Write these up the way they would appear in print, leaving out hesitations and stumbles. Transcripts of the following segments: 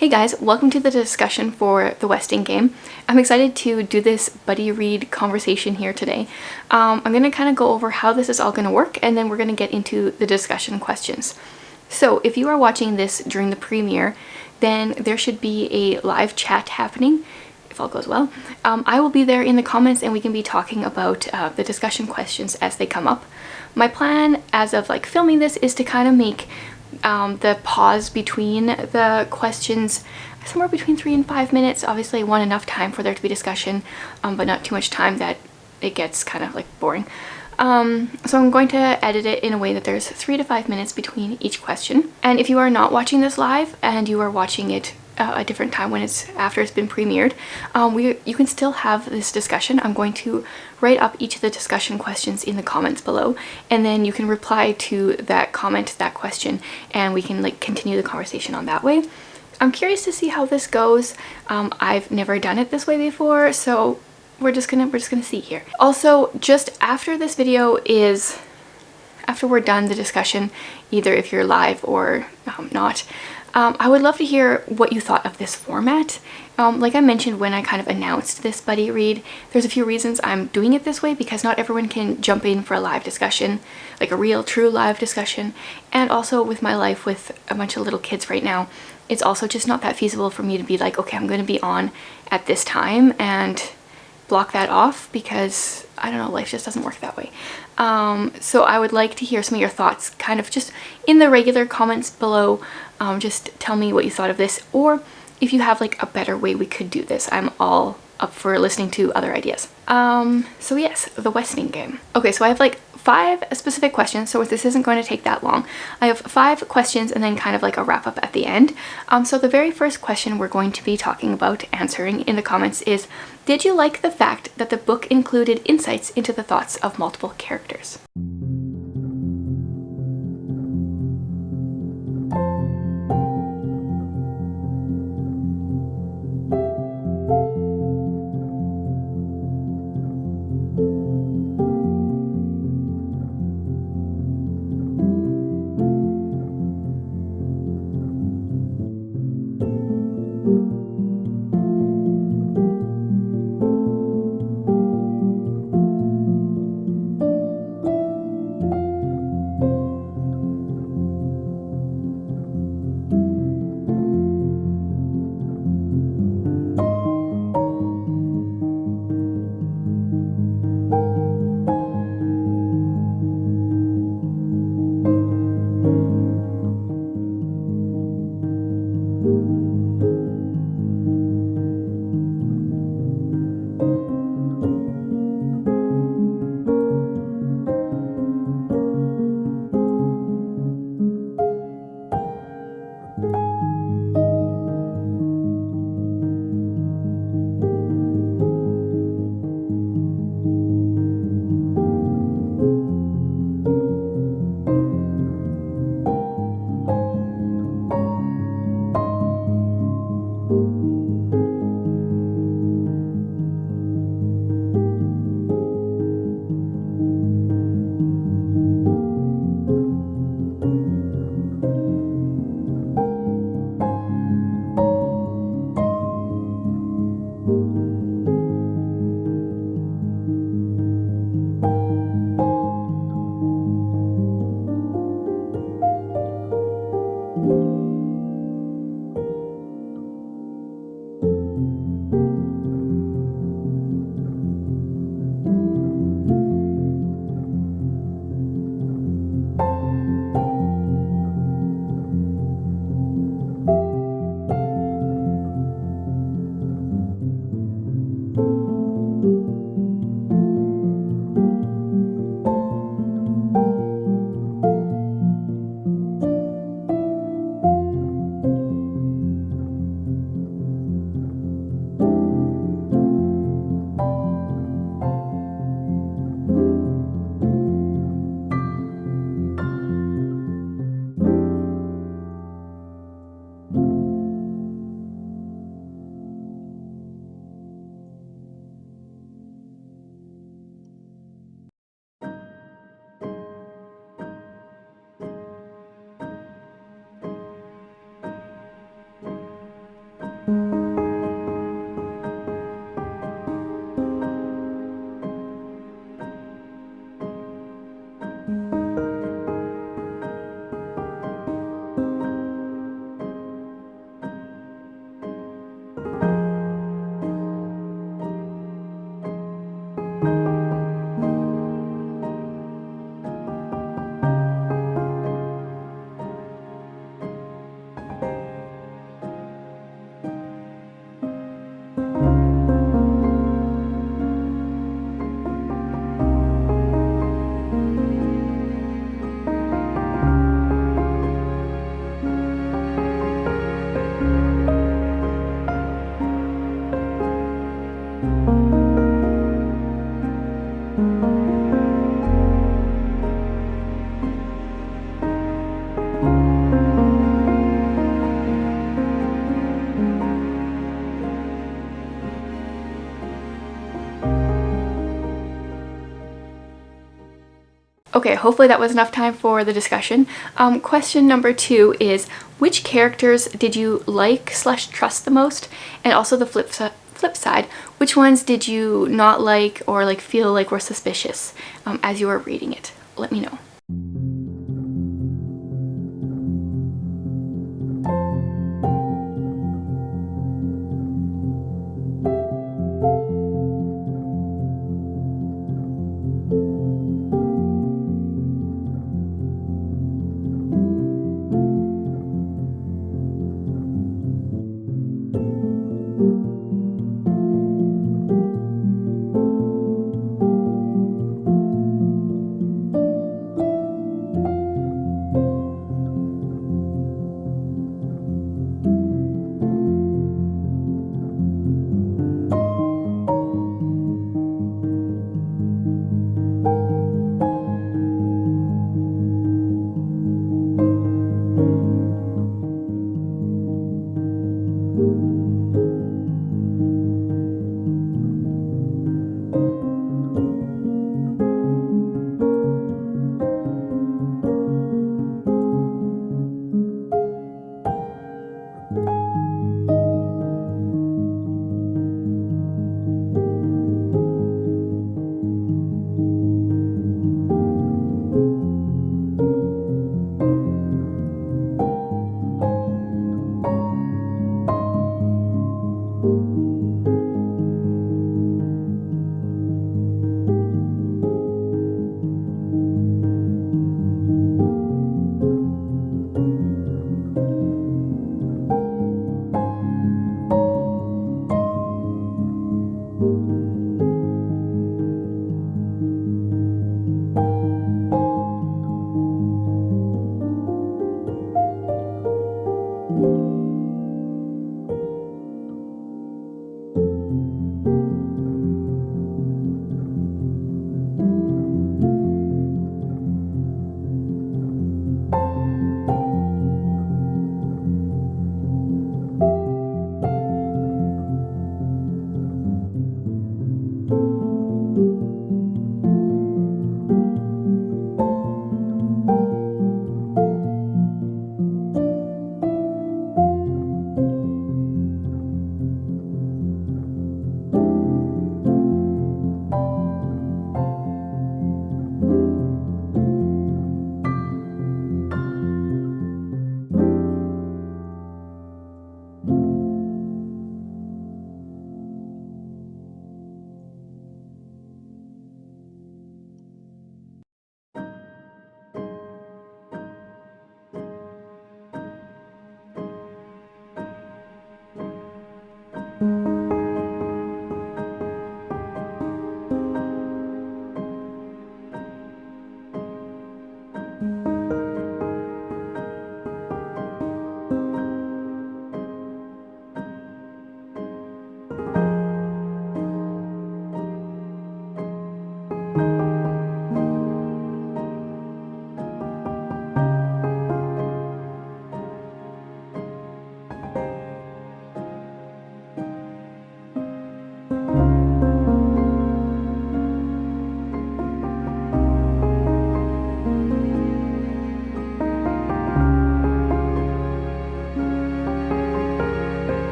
Hey guys, welcome to the discussion for the WEXLER game. I'm excited to do this buddy read conversation here today. I'm going to kind of go over how this is all going to work, and then we're going to get into the discussion questions. So if you are watching this during the premiere, then there should be a live chat happening, if all goes well. I will be there in the comments and we can be talking about the discussion questions as they come up. My plan as of filming this is to kind of make the pause between the questions somewhere between 3 and 5 minutes. Obviously I want enough time for there to be discussion, but not too much time that it gets kind of boring. So I'm going to edit it in a way that there's 3 to 5 minutes between each question. And if you are not watching this live and you are watching it a different time when it's after it's been premiered, you can still have this discussion. I'm going to write up each of the discussion questions in the comments below, and then you can reply to that comment, that question, and we can continue the conversation on that way. I'm curious to see how this goes. I've never done it this way before, so we're just gonna see here. Also, just after this video is, after we're done the discussion, either if you're live or not, I would love to hear what you thought of this format. Like I mentioned when I kind of announced this buddy read, there's a few reasons I'm doing it this way, because not everyone can jump in for a live discussion, like a real true live discussion. And also with my life with a bunch of little kids right now, it's also just not that feasible for me to be like, okay, I'm going to be on at this time and block that off, because I don't know, life just doesn't work that way. So I would like to hear some of your thoughts kind of just in the regular comments below. Just tell me what you thought of this, or if you have a better way we could do this. I'm all up for listening to other ideas. So yes, the WEXLER game. Okay, so I have 5 specific questions, so this isn't going to take that long. I have 5 questions and then kind of a wrap up at the end. So the very first question we're going to be talking about answering in the comments is, did you like the fact that the book included insights into the thoughts of multiple characters? Okay, hopefully that was enough time for the discussion. Question number 2 is, which characters did you like/trust the most? And also the flip side, which ones did you not like or like feel like were suspicious as you were reading it? Let me know.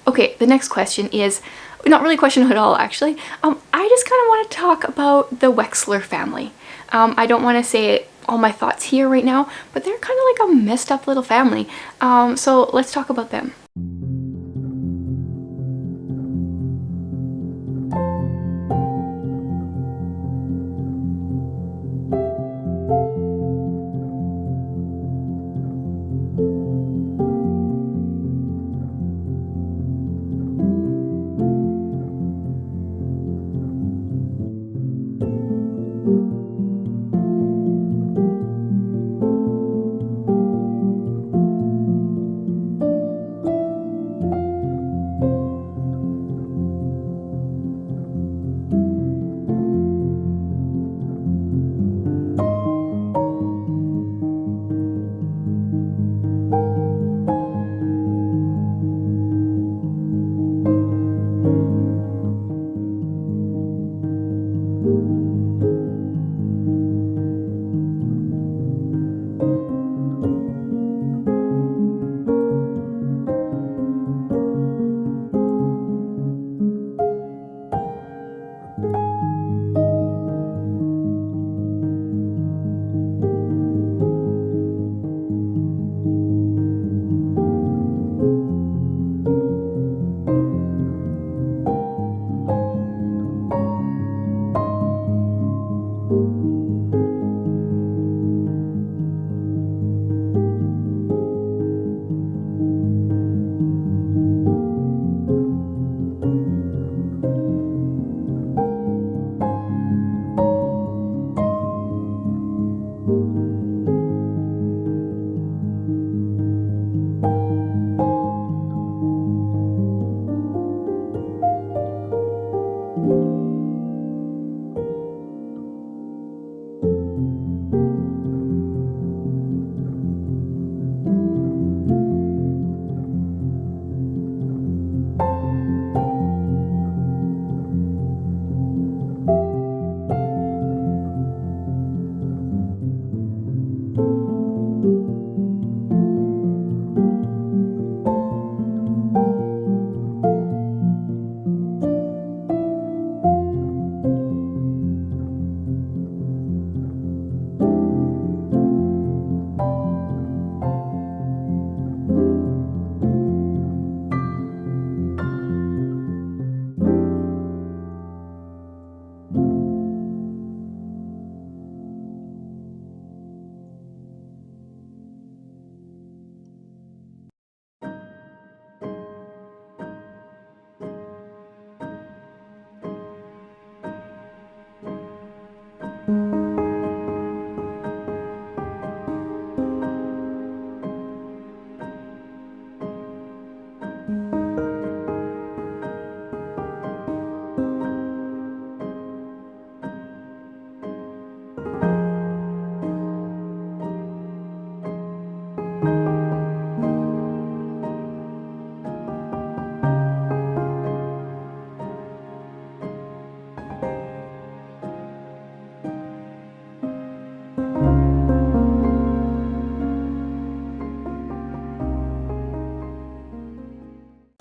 Okay, the next question is not really a question at all, actually. I just kind of want to talk about the Wexler family. I don't want to say all my thoughts here right now, but they're kind of like a messed up little family. So let's talk about them.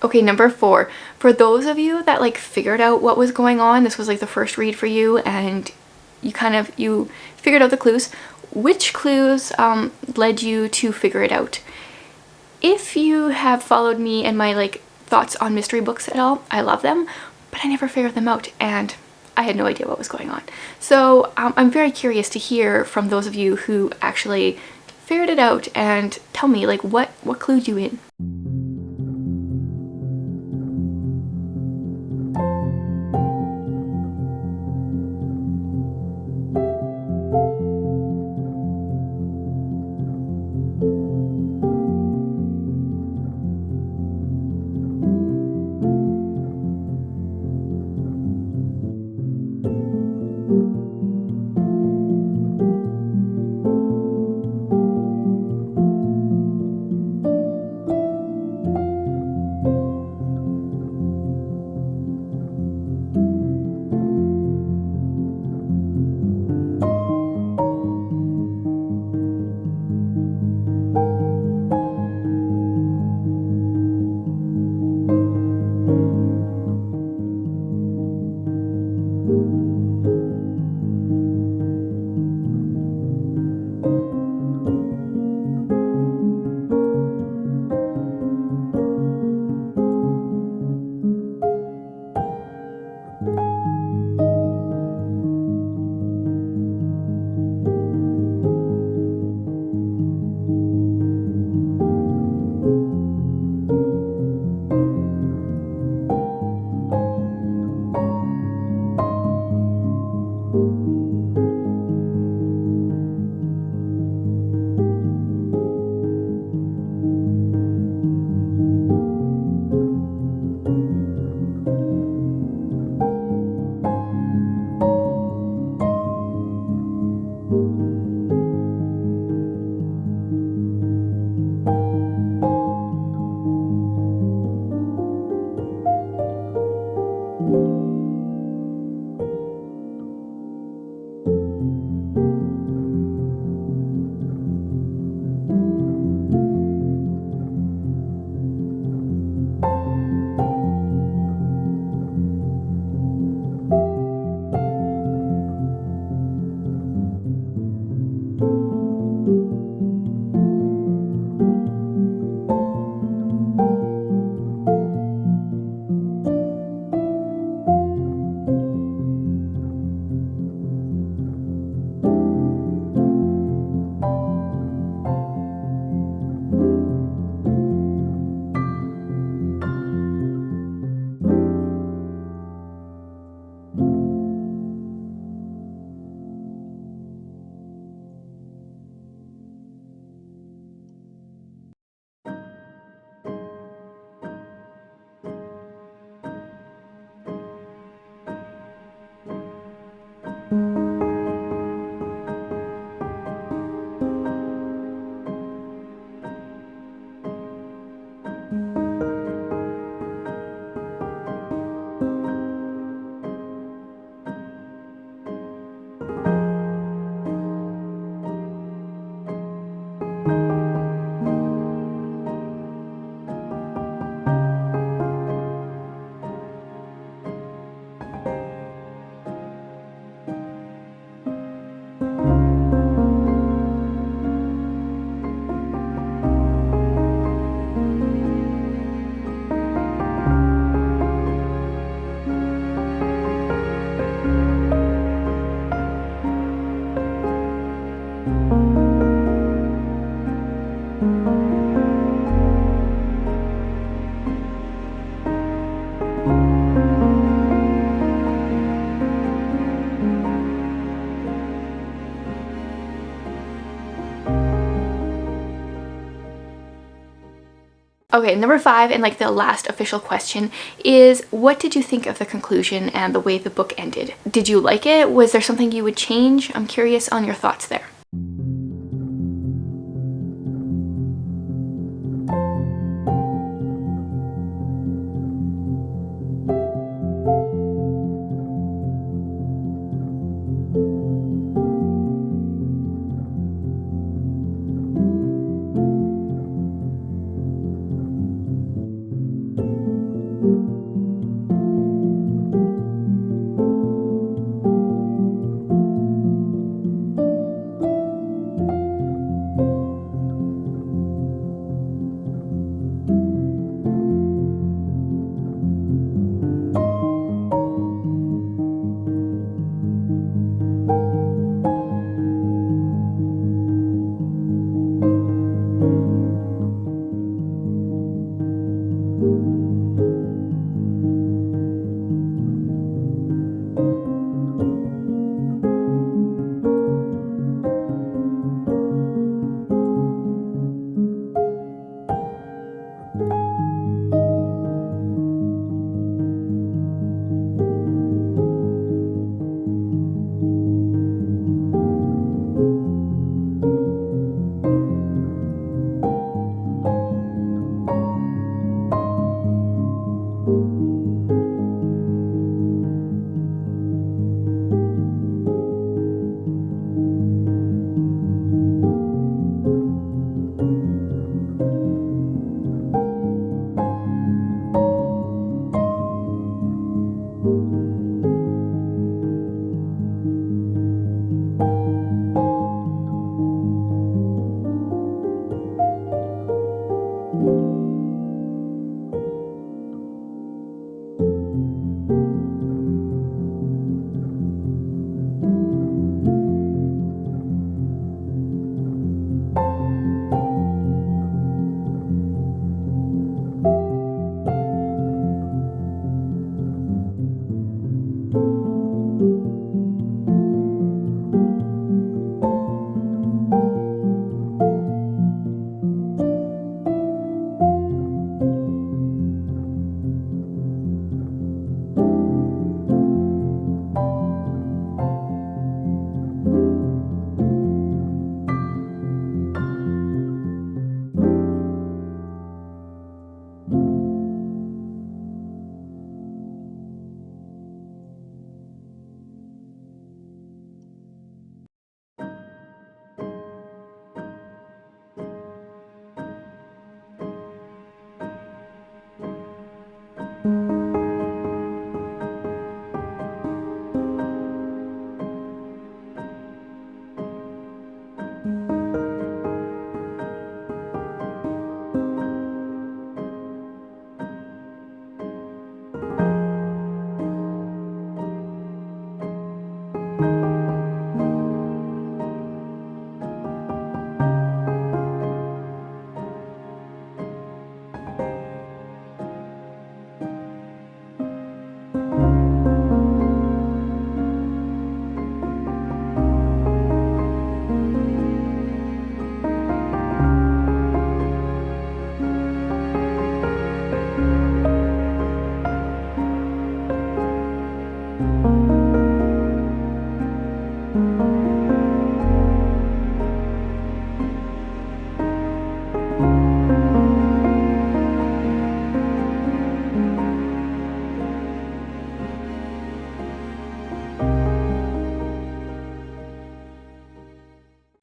Okay, number 4. For those of you that like figured out what was going on, this was like the first read for you and you figured out the clues, which clues led you to figure it out? If you have followed me and my like thoughts on mystery books at all, I love them, but I never figured them out and I had no idea what was going on. So I'm very curious to hear from those of you who actually figured it out and tell me like what clued you in. Okay, number 5, and like the last official question, is what did you think of the conclusion and the way the book ended? Did you like it? Was there something you would change? I'm curious on your thoughts there.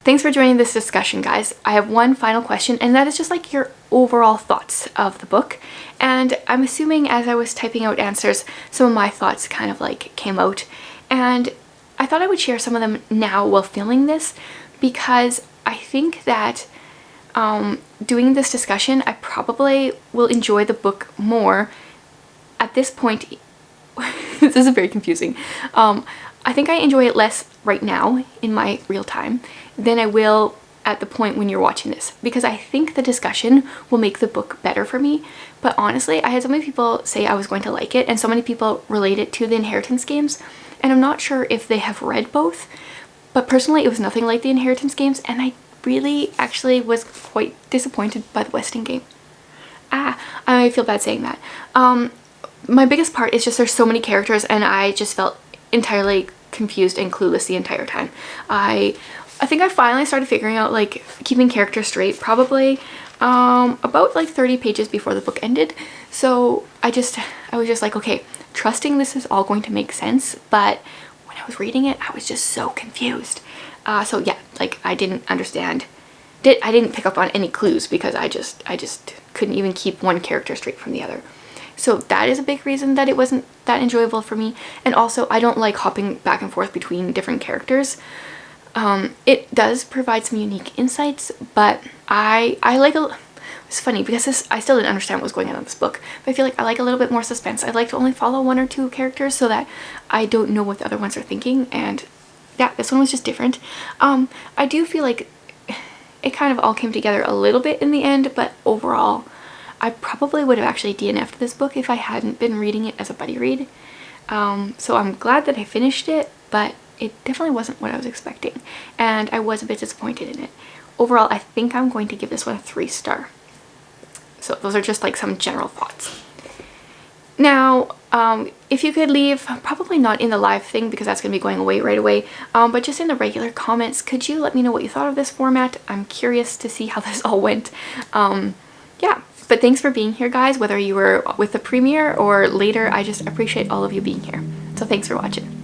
Thanks for joining this discussion, guys. I have one final question, and that is just like your overall thoughts of the book. And I'm assuming as I was typing out answers, some of my thoughts kind of like came out. And I thought I would share some of them now while filming this, because I think that doing this discussion, I probably will enjoy the book more at this point. This is very confusing. I think I enjoy it less right now in my real time than I will at the point when you're watching this, because I think the discussion will make the book better for me. But honestly, I had so many people say I was going to like it, and so many people relate it to the Inheritance Games, and I'm not sure if they have read both, but personally it was nothing like the Inheritance Games, and I really actually was quite disappointed by the Westing game. I feel bad saying that. My biggest part is just there's so many characters, and I just felt entirely confused and clueless the entire time. I think I finally started figuring out like keeping characters straight probably about like 30 pages before the book ended. So I was just like, okay, trusting this is all going to make sense, but when I was reading it, I was just so confused. So yeah, like I didn't understand. I didn't pick up on any clues because I just couldn't even keep one character straight from the other. So that is a big reason that it wasn't that enjoyable for me. And also, I don't like hopping back and forth between different characters. It does provide some unique insights, but I like it's funny because I still didn't understand what was going on in this book, but I feel like I like a little bit more suspense. I like to only follow one or two characters so that I don't know what the other ones are thinking, and yeah, this one was just different. I do feel like it kind of all came together a little bit in the end, but overall I probably would have actually DNF'd this book if I hadn't been reading it as a buddy read. So I'm glad that I finished it, but it definitely wasn't what I was expecting, and I was a bit disappointed in it. Overall, I think I'm going to give this one a 3-star. So those are just like some general thoughts. Now, if you could leave, probably not in the live thing because that's going to be going away right away, but just in the regular comments, could you let me know what you thought of this format? I'm curious to see how this all went. Yeah, but thanks for being here, guys, whether you were with the premiere or later. I just appreciate all of you being here. So thanks for watching.